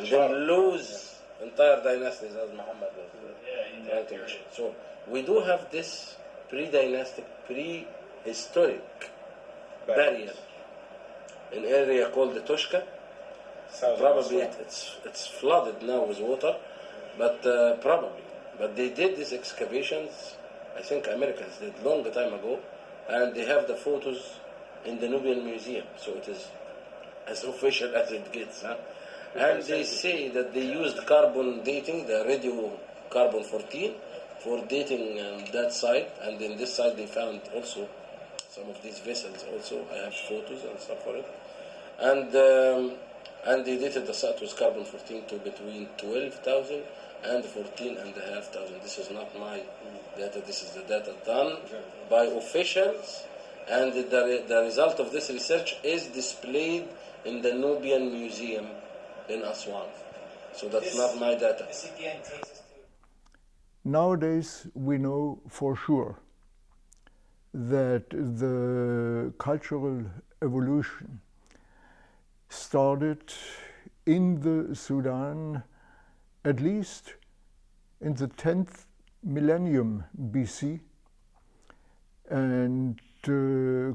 and then lose entire dynasties as Muhammad was trying to mention. So we do have this pre-dynastic, prehistoric barrier in area called the Toshka. Probably it's flooded now with water, but probably. But they did these excavations, I think Americans did long time ago, and they have the photos in the Nubian Museum, so it is as official as it gets. Huh? And they say that they used carbon dating, the radiocarbon 14, for dating that site, and in this site they found also some of these vessels also. I have photos and stuff for it. And they dated the site with carbon 14 to between 12,000 and 14,500. This is not my data, this is the data done by officials, and the result of this research is displayed in the Nubian Museum in Aswan. So that's not my data. Nowadays we know for sure that the cultural evolution started in the Sudan at least in the 10th millennium BC, and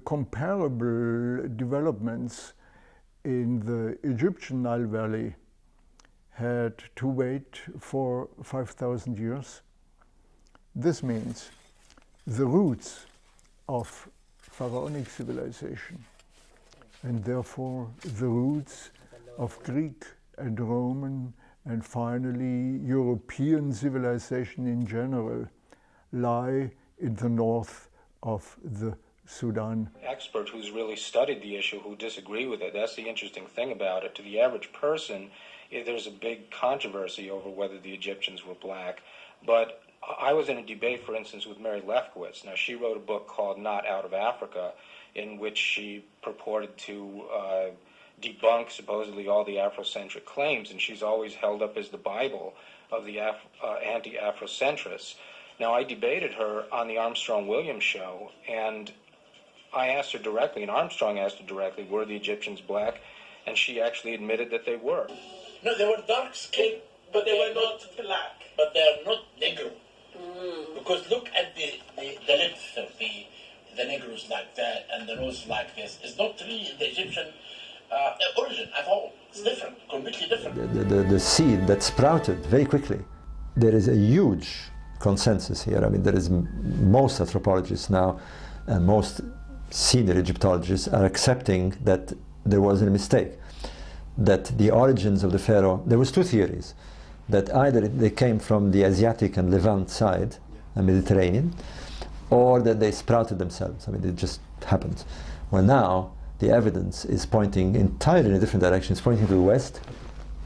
comparable developments in the Egyptian Nile Valley had to wait for 5,000 years. This means the roots of pharaonic civilization, and therefore the roots of Greek and Roman and finally European civilization in general, lie in the north of the Sudan. Expert who's really studied the issue who disagree with it. That's the interesting thing about it. To the average person, there's a big controversy over whether the Egyptians were black. But I was in a debate, for instance, with Mary Lefkowitz. Now, she wrote a book called Not Out of Africa, in which she purported to debunk supposedly all the Afrocentric claims, and she's always held up as the Bible of the anti-Afrocentrists. Now, I debated her on the Armstrong-Williams show, and I asked her directly, and Armstrong asked her directly, were the Egyptians black? And she actually admitted that they were. No, they were dark skinned, but they were not black. But they are not Negro. Because look at the lips of the Negroes like that, and the nose like this. It's not really the Egyptian origin at all. It's different, completely different. The seed that sprouted very quickly. There is a huge consensus here. I mean, there is most anthropologists now and most senior Egyptologists are accepting that there was a mistake, that the origins of the pharaoh, there was two theories, that either they came from the Asiatic and Levant side, the Mediterranean, or that they sprouted themselves. I mean, it just happened. Well, now the evidence is pointing entirely in a different direction. It's pointing to the west,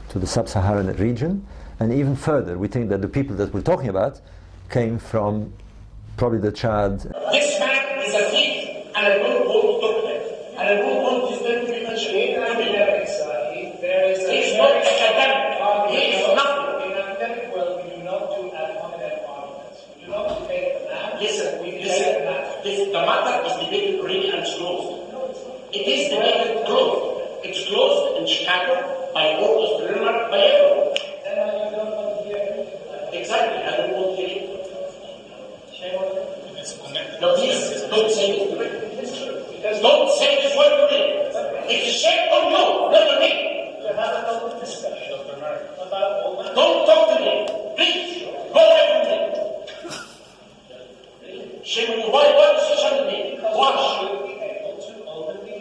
to the sub-Saharan region, and even further. We think that the people that we're talking about came from probably the Chad. This man is a thief, and I don't want to talk to him. And I don't want his name to be mentioned. He's not academic. He is nothing. In academic world, we do not do ad hominem arguments. We do not debate the matter. Listen, the matter is debated really and closed. It is debated closed. It's closed in Chicago by all Australian, by everyone. Then you don't want to hear it. Exactly, I don't want to hear it. Shame on you. No, please, don't say this. Don't say this word to me. It's a shame on you, not on me. You have an open discussion about all that. Don't talk to me. Please, go away from me. Shame on you. Why is it shame on me? Why?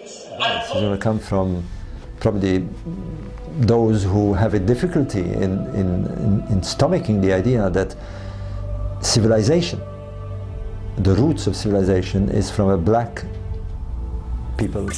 It's going to come from probably those who have a difficulty in stomaching the idea that civilization, the roots of civilization, is from a black people.